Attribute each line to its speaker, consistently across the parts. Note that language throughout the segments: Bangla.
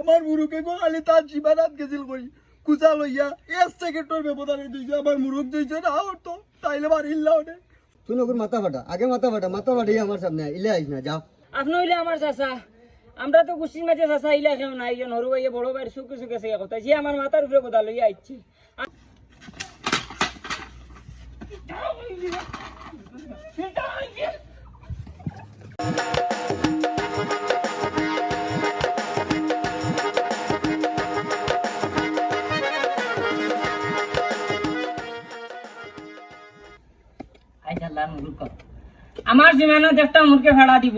Speaker 1: আমার মুরুকে গো খালি তার জীবনাত গেছিল কই কুচা লইয়া 1 সেকেন্ডের ব্যবধানে দিছে আমার মুরুক দিছে না তো তাইলে মারিল্লা ওনে
Speaker 2: তুই নকুর মাথা ফাটা আগে মাথা ফাটিয়ে আমার সামনে ইলে আইস না যাও
Speaker 3: আপনি হইলে আমার চাচা আমরা তো গুছির মাঝে চাচা ইলা কেউ নাই যে নরু ভাইয়ে বড় ভাইয়ের সুখে সুখে সে কথা যে আমার মাথার উপরে কথা লইয়া আইছে আমার জীবনে একটা মুরকে ফেলা দিব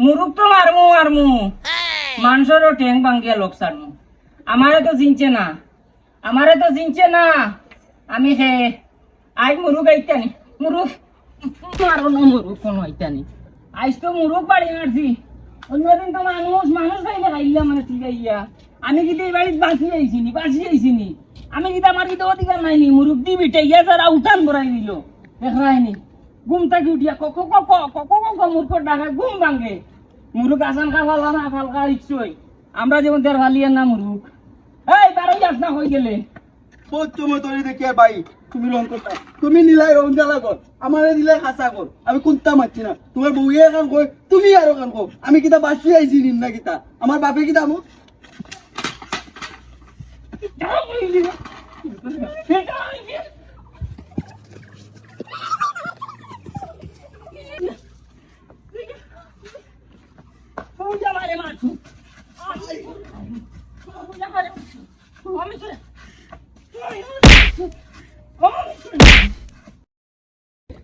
Speaker 3: মুরুক তো মারমু মানুষেরও ঠেং ভাঙ্গিয়া লোক সারমু আমারে তো চিনছে না আমি হে আজ মুরুক আইতানি মুরুক মারো না মুরুক কোনো আইতানি আজ তো মুরুক বাড়ি মারছি অন্যদিন তো মানুষ খাইলে খাইলা মানে ঠিক আইয়া আমি কিন্তু এই বাড়িতে বাঁচি আইছিনি আমি কিন্তু আমার কিন্তু অধিকার নাইনি মুরুক দি বিটাইয়া যারা উঠান বড়াই দিল দেখায়নি ঘুম থাকি উঠিয়া মূর্খর ডাকা ঘুম ভাঙে মুরুক আসান খা ফালা না ফালকা ইচ্ছই আমরা যেমন তের ফালিয়ার না মুরুক এই বারোই আস না হয়ে গেলে
Speaker 1: তুমি তৈরি দেখি আর ভাই তুমি রং করতা তুমি নিলাই রং জ্বালা কর আমারে দিলাই খাসা কর আমি কোনটা মারছি না তোমার বউয়ে কান কই তুমি আরো কান কো আমি কিতা বাসি আইছি নিন না কিতা আমার বাপে কিতা আমো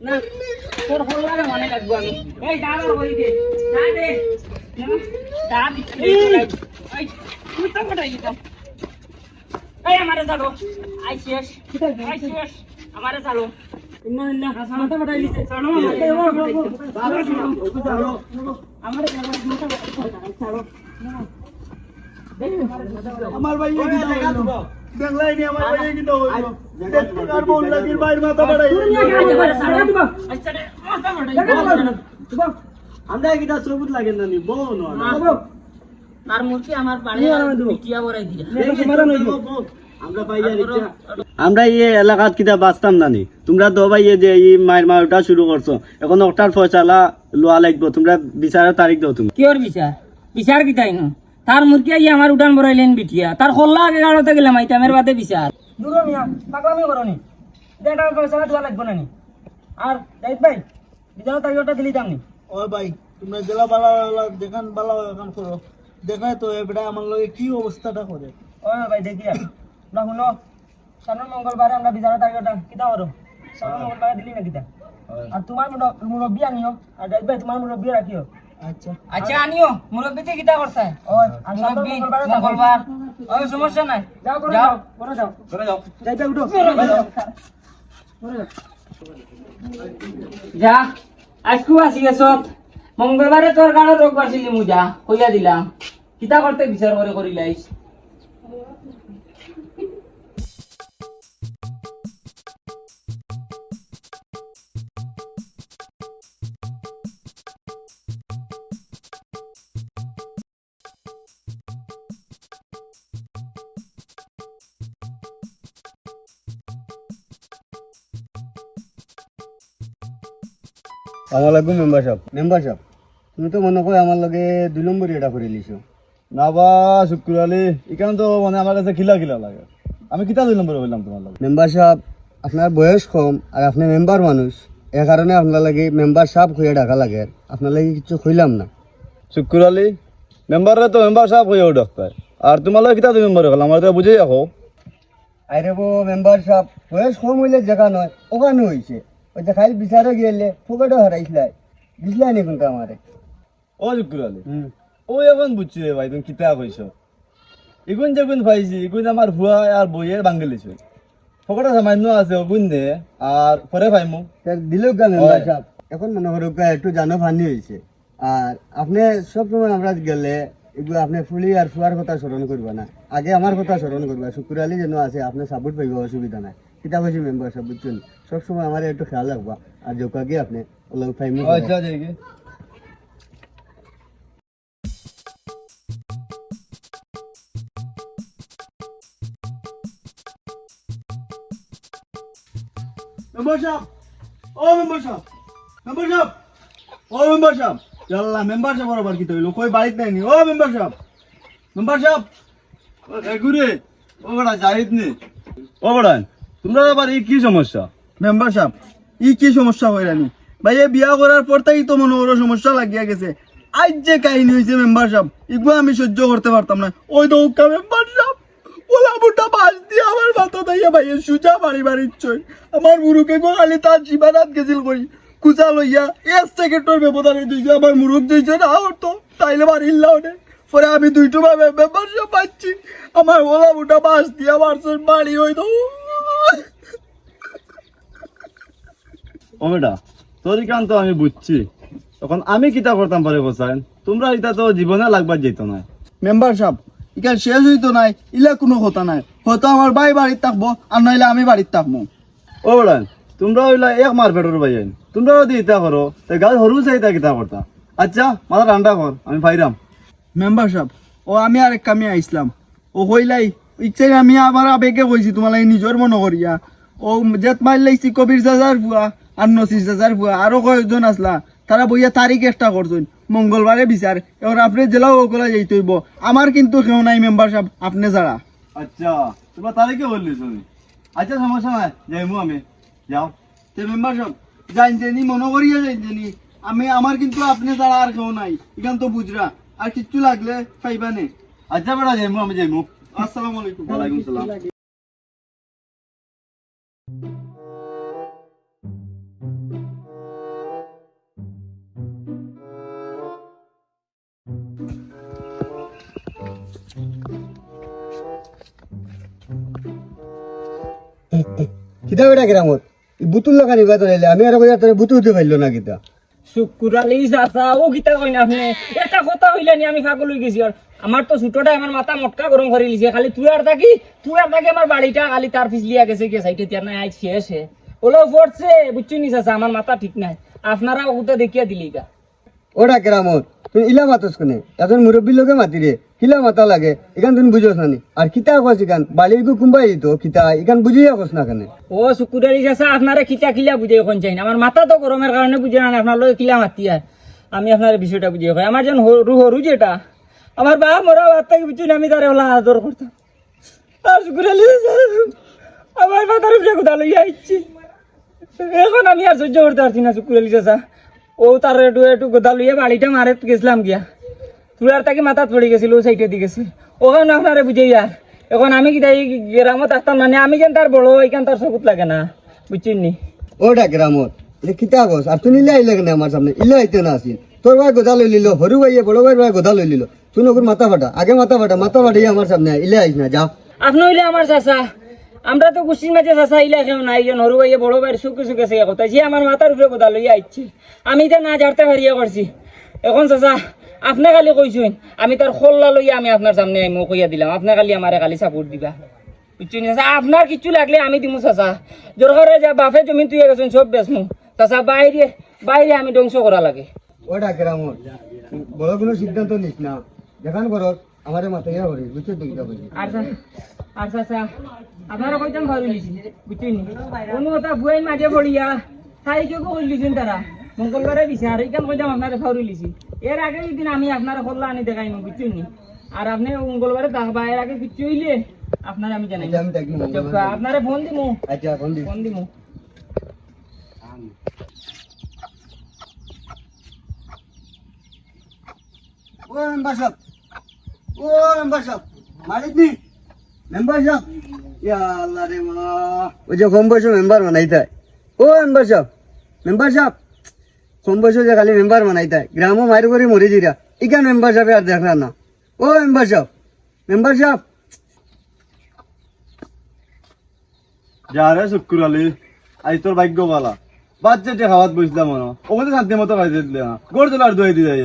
Speaker 3: না তোর ফোন লাগে মনে লাগবো আমি এই দাঁড়ার হই দে এই আমারে চালো আই শেষ আমারে চালো মাথা ফাটাই লিছে চালো আমারে চালো
Speaker 1: আমার ভাই এই কিতা হইলো দেখলাই নি আমার ভাই এই কিতা হইলো দেখতে কার বল লাগির বাইর মাথা বাড়াই
Speaker 2: আমরা কিটা সবুত লাগে না নি বোন
Speaker 3: আর মুরকি আমার বাড়ি পিটিয়া বড়াই দিয়া
Speaker 2: আমরা এই এলাকাত কিটা বাঁচতাম নানি তোমরা তো ভাই যে এই মায়ের মারটা শুরু করছো এখন ওটার ফয়সালা লোয়া লাগবো তোমরা বিচারের তারিখ দাও তুমি
Speaker 3: কিওর বিচার কি তাই না তার মুরকি আই আমার উঠান বড়াইলেন বিটিয়া তার খোল্লা আগে গাড়তে গেলাম আইতামের বাদে বিচার দূর মিয়া পাগলামি করনি দেটা পয়সা দেওয়া লাগবে না নি আর যাইত ভাই বিচার তারিখটা দিলি দামনি
Speaker 1: ও ভাই তোমরা জেলা বালা দেখান বালা এখন করো দেখায় তো এবড়া আমার লগে কি অবস্থাটা করে
Speaker 3: ও ভাই দেখিয়া না শুনো সামনের মঙ্গলবারে আমরা বিচার তারিখটা কিতা করো সামনের মঙ্গলবারে দিলি না কিতা আর তোমার মুরব্বী আনিও আর যাইত ভাই তোমার মুরব্বী রাখিও আচ্ছা আনিও মুরব্বীতে কিতা করতে ওই আর মুরব্বী মঙ্গলবার ওই সমস্যা নাই যাও করে যাও যাইতে উঠো যা আজকু আসি গেছত মঙ্গলবারে তোর গাড়ি রোগ বাসিলি মুজা কইয়া দিলাম কিতা করতে বিচার করে করিলাইস
Speaker 2: আমার লাগবে মেম্বারশিপ তুমি তো মনে করো আমার লগে 2 নম্বর এটা করে লিছো
Speaker 4: না বা শুক্র আলী এখানে তো মানে আমার কাছে খিলা লাগে আমি কিতা 2 নম্বরে হইলাম তোমার লাগে
Speaker 2: মেম্বারশিপ আপনার বয়স কম আর আপনি মেম্বার মানুষ এই কারণে আপনার লাগে মেম্বারশিপ হয়ে ডাকা লাগে আপনার লাগে কিছু কইলাম না
Speaker 4: শুক্র আলী মেম্বাররা তো মেম্বার সাহেব হয়ে ডাক্তার আর তোমার লাগে কিতা 2 নম্বরে হলাম আমার তো বুঝেই রাখো
Speaker 2: আরে বো মেম্বারশিপ বয়স কম হইলে জায়গা নয় ওখানে হইছে ওই যে খালি বিচারে গেলে ফোকাটও হারাইছিলাই বুঝলাই নি কিন্তু আমারে
Speaker 4: ও শুক্র আলী ও এখন বুঝছি রে ভাই তুমি কিতা কইছো এগুন যেগুন পাইছি এগুন আমার ভুয়া আর বইয়ের বাঙ্গলিছে ফকটা সামান্য আছে ওগুন দে আর পরে পাইমু
Speaker 2: দিলেও গা মেম্বারশিপ এখন মনে করো একটু জানো ফানি হয়েছে আর আপনি সবসময় আমরা গেলে এগুলো আপনি ফুলি আর ফুয়ার কথা স্মরণ করবা না আগে আমার কথা স্মরণ করবা শুক্র আলী যেন আছে আপনি সাপোর্ট পাইব অসুবিধা নাই কিতা কইছি মেম্বারশিপ বুঝছেন সবসময় আমার একটু খেয়াল রাখবা আর যোগাকে আপনি ওগুলো ফাইমু
Speaker 4: আচ্ছা যাইগে
Speaker 1: মেম্বার সাহেব, ও মেম্বার সাহেব, মেম্বার সাহেব, ও মেম্বার সাহেব, আল্লাহ মেম্বার সাহেব আবার কি হইলো? কই বাড়িতে নাইনি? ও মেম্বার সাহেব, মেম্বার সাহেব,
Speaker 4: ঘুরে ও বড়া জাহিদ নে ও বড়ান তোমরা আবার এই কি সমস্যা?
Speaker 1: মেম্বার সাহেব, ই কি সমস্যা হইরানি? ভাই এ বিয়া করার পর তাই তো মনে ওর সমস্যা লাগিয়া গেছে। আজ যে কাহিনী হয়েছে মেম্বার সাহেব, এগুলো আমি সহ্য করতে পারতাম না। ওই তো উক্কা মেম্বার সাহেব, ওলা বুটা বাস দিয়ে আমার মাথা দাইয়া ভাইয়ের সুজা বাড়ি বাড়ির চই। আমার মুরুকে গোয়ালি তার জীবানাত গেছিল কই কুচা লইয়া এস সেকেন্ডর ব্যবধানে দিয়েছে। আমার মুরুক দিয়েছে না ওর তো তাইলে বাড়ির লাউনে। পরে আমি দুইটো ভাবে মেম্বার সাহেব পাচ্ছি, আমার ওলা বুটা বাস দিয়ে আমার বাড়ি হইতো।
Speaker 4: ও বেটা তোর কান তো আমি বুঝছি, তখন আমি কিতা করতাম পারে বসাইন, তোমরা এটা তো জীবনে লাগবার যেত না।
Speaker 1: মেম্বার সাহেব ইকাল শেষ হইতো নাই, ইলা কোনো কথা নাই। হয়তো আমার ভাই বাড়ির থাকবো আর নইলে আমি বাড়ির থাকবো।
Speaker 4: ও বড়ান তোমরা হইলা এক মার পেটর ভাইয়ান, তোমরা যদি ইতা করো তাই গাছ হরু চাইতা কিতা করতা। আচ্ছা মাথা ঠান্ডা কর, আমি ফাইরাম।
Speaker 1: মেম্বার সাহেব ও আমি আরেক কামে আইসলাম। ও কইলাই ইচ্ছে আমি আমার আবেগে কইছি তোমার নিজের মনে করিয়া। ও জেত মার লাইছি কবির জাজার ভুয়া আর নসির জাজার ভুয়া আরো কয়েকজন আসলা, তারা বইয়া তারিখ একটা করছেন মঙ্গলবারে বিচার। এবার আপনি জেলাও ওগুলা যাইতে হইব। আমার কিন্তু কেউ নাই মেম্বার সাহেব আপনি যারা।
Speaker 4: আচ্ছা তোমরা তারিখে বললি শুনি। আচ্ছা সমস্যা নাই, যাইমু আমি, যাও।
Speaker 1: তে মেম্বার সাহেব জানছেনি মনে করিয়া জানছেনি আমি, আমার কিন্তু আপনি ছাড়া আর কেউ নাই। এখান তো বুঝরা আর কিচ্ছু লাগলে পাইবানে।
Speaker 4: আচ্ছা বেটা যাইমু, আমি যাইমু।
Speaker 1: আসসালামু আলাইকুম।
Speaker 4: ওয়ালাইকুম সালাম।
Speaker 2: কিতা বেটা গ্রামত বুতুল লাগানি বা তোর আমি আর কইয়া তোর বুতু উঠে পাইলো না কিতা।
Speaker 3: শুকুরালি চাচা ও গীতা কই না আপনি একটা কথা হইলানি আমি পাগল হয়ে গেছি। আর আমার তো ছোটটা আমার মাথা মটকা গরম করে লিছে। খালি তুই আর থাকি আমার বাড়িটা খালি তার পিছলিয়া গেছে কে সাইটে তিয়ার নাই আজ শেষে ওলো পড়ছে বুঝছি নি চাচা, আমার মাথা ঠিক নাই। আপনারা ওটা দেখিয়া দিলি গা।
Speaker 2: ওটা গ্রামত তুই ইলা মাতস কোনে এখন মুরব্বীর লোকে মাতি রে কিলা মাতা লাগে এখান তুমি বুঝোস না নি। আর কিতা কস এখান বালির গু কুম্বাই তো কিতা এখান বুঝিয়া কস না কেন?
Speaker 3: ও শুকুরালি চাচা আপনারা কিতা কিলা বুঝে এখন চাই না। আমার মাথা তো গরমের কারণে বুঝে না আপনার লোক কিলা মাতি। আর আমি আপনার বিষয়টা বুঝিয়ে খাই। আমার যেন হরু হরু যেটা আমার বাপ মরা বাদ থেকে বুঝছি আমি তার ওলা আদর করতাম। আর শুকুরালি আমার মাথার উপরে কোথা লইয়া আইছি। এখন আমি আর সহ্য করতে পারছি না শুকুরালি চাচা। ও তার একটু একটু গোদা লইয়া বাড়িটা মারে গেছিলাম গিয়া, তুই আর তাকে মাথাত পড়ে গেছিল ও সাইডে দিয়ে গেছে। ওখানে আপনারে বুঝে আর এখন আমি কি তাই গ্রামত আসতাম মানে আমি যেন তার বড় এখান তার চকুত লাগে না বুঝছেন নি।
Speaker 2: ওটা গ্রামত এটা কিতা কস আর তুই ইলা আইলে কেন আমার সামনে? ইলা আইতে না আসিল তোর ভাই গোদা লই লিল, হরু ভাইয়ে বড় ভাই গোদা লই লিল, তুই নকুর মাথা ফাটা আগে মাথা ফাটিয়ে আমার সামনে ইলা আইস না যাও।
Speaker 3: আপনি হইলে আমার চাচা, আমরা তো কুশ্চির মাঝে চাচা ইলা কেউ নাই। যেন হরু ভাইয়ে বড় ভাইয়ের সুখে সুখে সে কথা সে আমার মাথার উপরে গোদা লইয়া আইছি। আমি তো না ঝাড়তে হারিয়ে করছি। এখন চাচা আপনি খালি কইছেন আমি তার খোল্লা লইয়া আমি আপনার সামনে কইয়া দিলাম, আপনি খালি আমারে খালি সাপোর্ট দিবা বুঝছেন চাচা। আপনার কিছু লাগলে আমি দিমু চাচা। দরকারে যা বাপে জমি তুই গেছেন সব বেসমু চাচা, বাইরে বাইরে আমি ধ্বংস করা লাগে।
Speaker 2: ওটা গ্রামত বড় কোনো সিদ্ধান্ত নিস না, দেখান করত আমারে মাথায় হরি বুঝছো তুই কিতা বলি।
Speaker 3: আর চাচা আপনারা কইতাম ভালো লিছি বুঝছেন কোনো কথা ভুয়াই মাঝে পড়িয়া তাই কেউ কইলিছেন তারা মঙ্গলবারে বিচার এইখান কইতাম আপনারা ফাউরি লিছি। এর আগে দিন আমি আপনারা খোল্লা আনি দেখাইনি বুঝছেন নি। আর আপনি মঙ্গলবারে দেখবা এর আগে কিছু হইলে আপনারা আমি জানাই
Speaker 2: আচ্ছা, আমি দেখি মঙ্গলবারে।
Speaker 3: আপনারা ফোন দিমু
Speaker 2: আচ্ছা ফোন দিস।
Speaker 3: ফোন দিমু।
Speaker 2: ও মেম্বার সাহেব, ও মেম্বার সাহেব মালিক নি মেম্বার সাহেব, ইয়া আল্লাহ রে মা ওই যে কম বয়সে মেম্বার বানাইতে হয়। ও মেম্বার সাহেব, মেম্বার সাহেব কম বয়সে যে খালি মেম্বার বানাইতে হয়, গ্রামও মারি করে মরে দিরা ইখান মেম্বার সাহেব আর দেখা না। ও মেম্বার সাহেব, মেম্বার সাহেব
Speaker 4: যা রে শুক্র আলী, আজ তোর ভাগ্য বালা বাচ্চাটি খাওয়াত বসলাম মনে ওখানে শান্তি মতো খাইতে দিলে না, গোড় তোলা আর দই দিয়ে যাই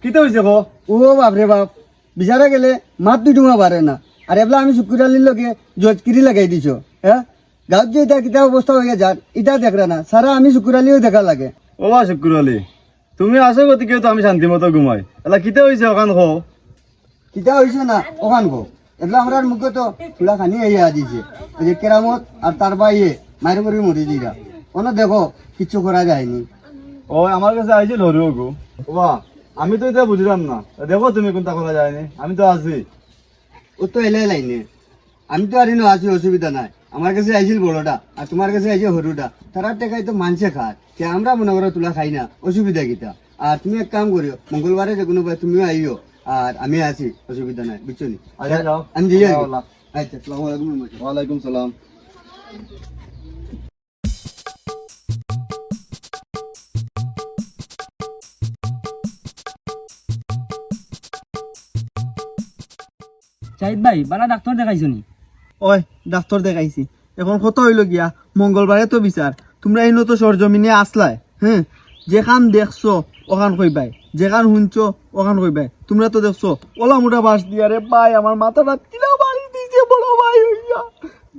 Speaker 4: কিতে হয়েছে কো?
Speaker 2: ও বাপরে বাপ বিচারা গেলে মাত দুই টুমা পারে না। আর এবলা আমি শুক্রালির লগে জজকিরি লাগাই দিছ। হ্যাঁ গাঁত যে এটা কিতা অবস্থা হয়ে যার ইটা দেখরা না সারা আমি শুক্রালিও দেখা লাগে।
Speaker 4: ও বা শুক্র আলী তুমি আসো গতিকে তো আমি শান্তি মতো ঘুমাই এলা কিতে হয়েছে ওখান খো?
Speaker 2: কিতা হয়েছে না ওখান গো এগুলো আমার মুখে তো চুলা খানি আইয়া দিছে ওই যে কেরামত আর তার বাইয়ে মায়ের করে মরি দিরা। অন দেখো কিচ্ছু করা যায়নি।
Speaker 4: ও আমার কাছে আইছিল হরিও গো। ওবা আমি তো এটা বুঝলাম না, দেখো তুমি কোনটা করা যায়নি, আমি তো আছি।
Speaker 2: ও তো এলাই লাইনে, আমি তো আর ইনো আছি, অসুবিধা নাই। আমার কাছে আইছিল বড়টা আর তোমার কাছে আইছে হরুটা, তারা টেকাই তো মানছে খায়, কে আমরা মনে করো তুলা খাই না, অসুবিধা কিটা। আর তুমি এক কাম করিও, মঙ্গলবারে যে কোনো তুমিও আইও আর আমি আছি, অসুবিধা নাই, বুঝছো নি?
Speaker 4: আচ্ছা যাও।
Speaker 2: আমি দিয়ে
Speaker 4: যাও,
Speaker 2: আচ্ছা, আসসালামু আলাইকুম।
Speaker 4: ওয়ালাইকুম সালাম।
Speaker 3: শাহিদ ভাই বালা ডাক্তার দেখাইছো নি?
Speaker 1: ওই ডাক্তার দেখাইছি, এখন কত হইল গিয়া মঙ্গলবারে তো বিচার। তোমরা এই তো সরজমিনে আসলাই, হ্যাঁ, যেখান দেখছো ওখান কইবাই, যেখান শুনছো ওখান কইবাই। তোমরা তো দেখছো ওলা মোটা বাস দিয়া রে ভাই, আমার মাথাটা কিলা বাড়ি দিয়েছে বড় ভাই হইয়া।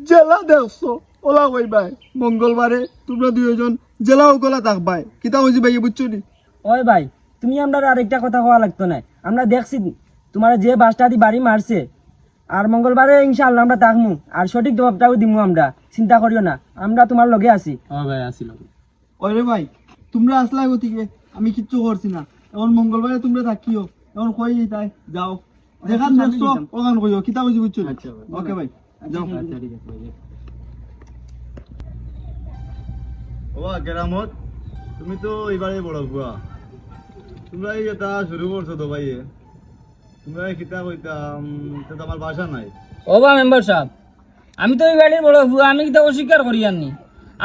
Speaker 1: জেলা দেখছো ওলা কইবাই, মঙ্গলবারে তোমরা দুইজন জেলা ওগলা থাকবাই। কিতা কইছি ভাই বুঝছো নি?
Speaker 3: ওই ভাই তুমি আমরা আরেকটা কথা কোয়া লাগতো না, আমরা দেখছি তোমার যে বাসটা দি বাড়ি মারছে। আর মঙ্গলবারে ইনশাআল্লাহ আমরা থাকমু, আর সঠিক জবাবটাও দিমু। আমরা চিন্তা করিও না, আমরা তোমার লগে আছি।
Speaker 1: ওরে ভাই তোমরা আসলা গতিকে আমি কিচ্ছু করছি না। এখন মঙ্গলবারে তোমরা থাকিও, এখন কই তাই যাও, যেখান দেখছো ওখান কইও। কিতা কইছি বুঝছো? ওকে ভাই যাও।
Speaker 4: ওবা কেরামত, তুমি তো এবারে বড় ভুয়া, তোমরা এই এটা শুরু করছো তো ভাইয়ে, তোমরা কিতা কইতাম, তো আমার বাসা নাই।
Speaker 3: ও বা মেম্বার সাহেব, আমি তো এই বাড়ির বড় হুয়া, আমি কিন্তু অস্বীকার করি আননি।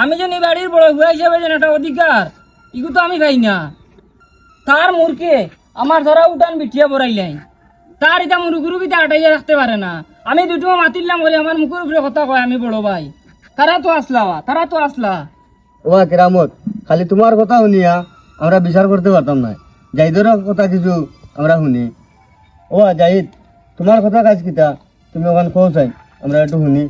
Speaker 3: আমি যেন এই বাড়ির বড় হুয়া হিসাবে যেন একটা অধিকার, ইগু তো আমি পাই না। তার মূর্খে আমার ধরা উঠান বিঠিয়া বড়াইলাই, তার এটা মুরুগুরু বিটা আটাইয়া রাখতে পারে না। আমি দুটো মাতিলাম বলে আমার মুখের উপরে কথা কয় আমি বড় ভাই। তারা তো আসলা।
Speaker 2: ও কেরামত, খালি তোমার কথা শুনিয়া আমরা বিচার করতে পারতাম না, জাহিদের কথা কিছু আমরা শুনি। ও জাহিদ, তোমার কথা কাজ কিতা, তুমি ওখানে পৌঁছাই, আমরা একটু শুনি।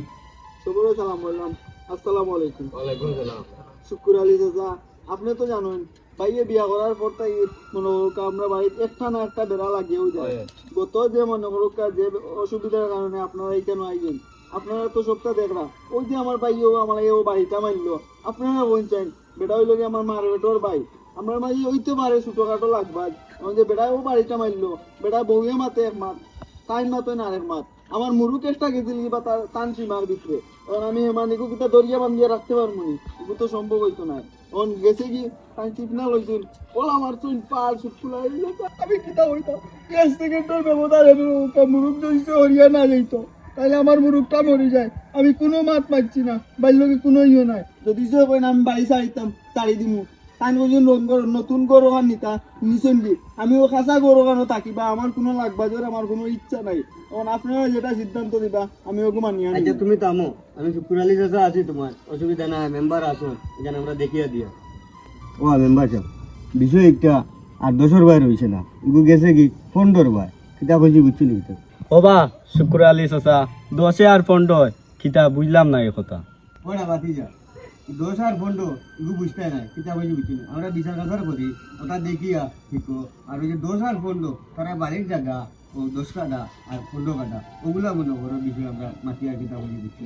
Speaker 1: সবরে সালাম বললাম, আসসালামু আলাইকুম।
Speaker 2: ওয়ালাইকুম সালাম।
Speaker 1: শুকুর আলী চাচা, আপনি তো জানেন ভাইয়ে বিয়া করার পর তাই মনে করুক আমরা বাড়িতে একটা না একটা বেড়া লাগিয়েও যায়। গত যে মনে করুক যে অসুবিধার কারণে আপনারা এখানে আইছেন, আপনারা তো সবটা দেখরা। ওই যে আমার ভাইও আমার এই বাড়িটা মারলো, আপনারা বলছেন বেটা হইল কি আমার মার বেটোর ভাই, আমার মাঝে হইতে পারে ছোটখাটো লাগবাজ। আমার যে বেড়া ও বাড়িটা মারলো, বেটা বউয়ে মাতে এক মাত, তাই মাতে না আরেক মাত। আমার মুরু কেষ্টা গেছিল বা তার টান সীমার ভিতরে, কারণ আমি হেমানিকু কিতা দরিয়া বান্ধিয়ে রাখতে পারবো নি, এগুলো তো সম্ভব হইতো না। এখন গেছে কি টান চিপনা লইছিল, ওলা আমার চুল পাল সুট ফুলাই, আমি কিতা হইতাম। 1 সেকেন্ডের ব্যবধান মুরুখ দইছে হরিয়া না যাইতো, তাহলে আমার মুরুখটা মরে যায়। আমি কোনো মাত পাচ্ছি না, বাল্যকে কোনো ইয়ে নাই। যদি সে কই না আমি বাড়ি চাইতাম চারি দিমু, তাই নতুন গরু গান নিতা নিছেন কি, আমি ও খাসা গরু গানও থাকিবা, আমার কোনো লাগবাজের আমার কোনো ইচ্ছা নাই। এখন আপনারা যেটা সিদ্ধান্ত দিবা আমি ওকে মানিয়ে
Speaker 2: আচ্ছা তুমি থামো, আমি শুকুর আলী চাচা আছি, তোমার অসুবিধা নাই, মেম্বার আসুন, এখানে আমরা দেখিয়ে দিয়া। ও মেম্বার সাহেব, বিষয় একটা 8-10 বার হয়েছে না, এগুলো গেছে কি 15 বার, কিতা কইছি বুঝছি নি তো?
Speaker 4: ওবা শুক্র আলী চাচা, 10 আর 15 কিতা বুঝলাম না এই কথা।
Speaker 2: ওরা বাতি যা 10 আর 15 এগুলো বুঝতে নাই, কিতা কইছি বুঝছি নি। আমরা বিচার কাছার করি, ওটা দেখিয়া শিখো। আর ওই যে 10 আর 15 তারা বাড়ির জায়গা, ও 10 কাটা আর 15 কাটা, ওগুলা মনে করো বিষয় আমরা মাতিয়া কিতা কইছি বুঝছি।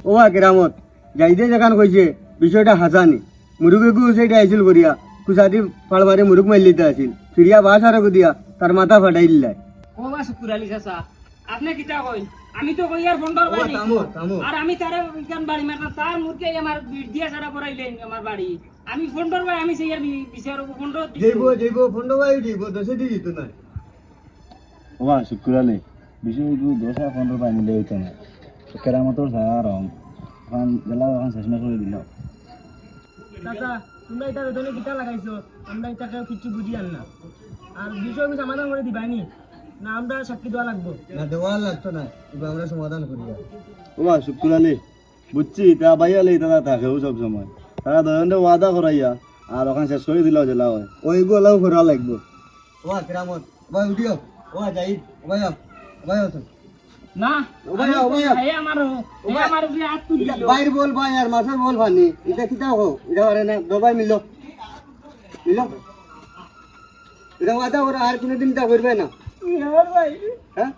Speaker 2: ও কেরামত, যাইতে যেখান কইছে বিষয়টা হাসানি, মুরুগে গু সেইটা আইছিল করিয়া কুসাদি ফালবারে মুরুগ মাইলিতে আছিল, ফিরিয়া বাস আর দিয়া তার মাথা ফাটাই দিলাই।
Speaker 3: ও বা শুকুর আলী চাচা, আপনি কিতা কই? আমি তো কই আর ফোনটার বাড়ি, আর আমি তারে কেন বাড়ি মারতাম? তার মুরকে আমার বিট দিয়া সারা পড়াইলেন আমার বাড়ি। আমি ফোনটার বাড়ি, আমি সেই আর বিচার ফোনটা
Speaker 2: যাইব ফন্ড বাই দিব, দশে দি দিত না।
Speaker 4: ওবা শুক্র আলী, বিষয় 10 আর 15 পাই নিলে হইতো না, কেরামতর ছায়া রং এখন জেলা এখন শেষমেশ করে দিল।
Speaker 3: চাচা তোমরা এটা বেতনে কিতা লাগাইছো, আমরা এটাকে কিছু বুঝি আন না। আর বিষয় কিছু সমাধান করে দিবানি না, আমরা সাক্ষী দেওয়া লাগবো
Speaker 2: না, দেওয়া লাগতো না, এবার আমরা সমাধান করি।
Speaker 4: ওবা শুক্র আলী, বুঝছি তা বাইয়ালে তারা থাকেও সব সময়, তারা ধরনের ওয়াদা করাইয়া আর ওখানে শেষ করে দিল জেলা হয়,
Speaker 2: ওইগুলাও করা লাগবো। ও কেরামত, ভাই উঠিও, ও যাই, ভাই ভাই আসুন
Speaker 3: না।
Speaker 2: ওবাই, ওবাই।
Speaker 3: এই আমার উপরে হাত তুলি দিল।
Speaker 2: বাইর বল ভাই আর মাছের বল ফানি, এটা কিতা হো, এটা পারে না, দবাই মিলো এটা ওয়াদা করা, আর কোনোদিন তা করবে না,
Speaker 3: ভাই
Speaker 2: হ্যাঁ।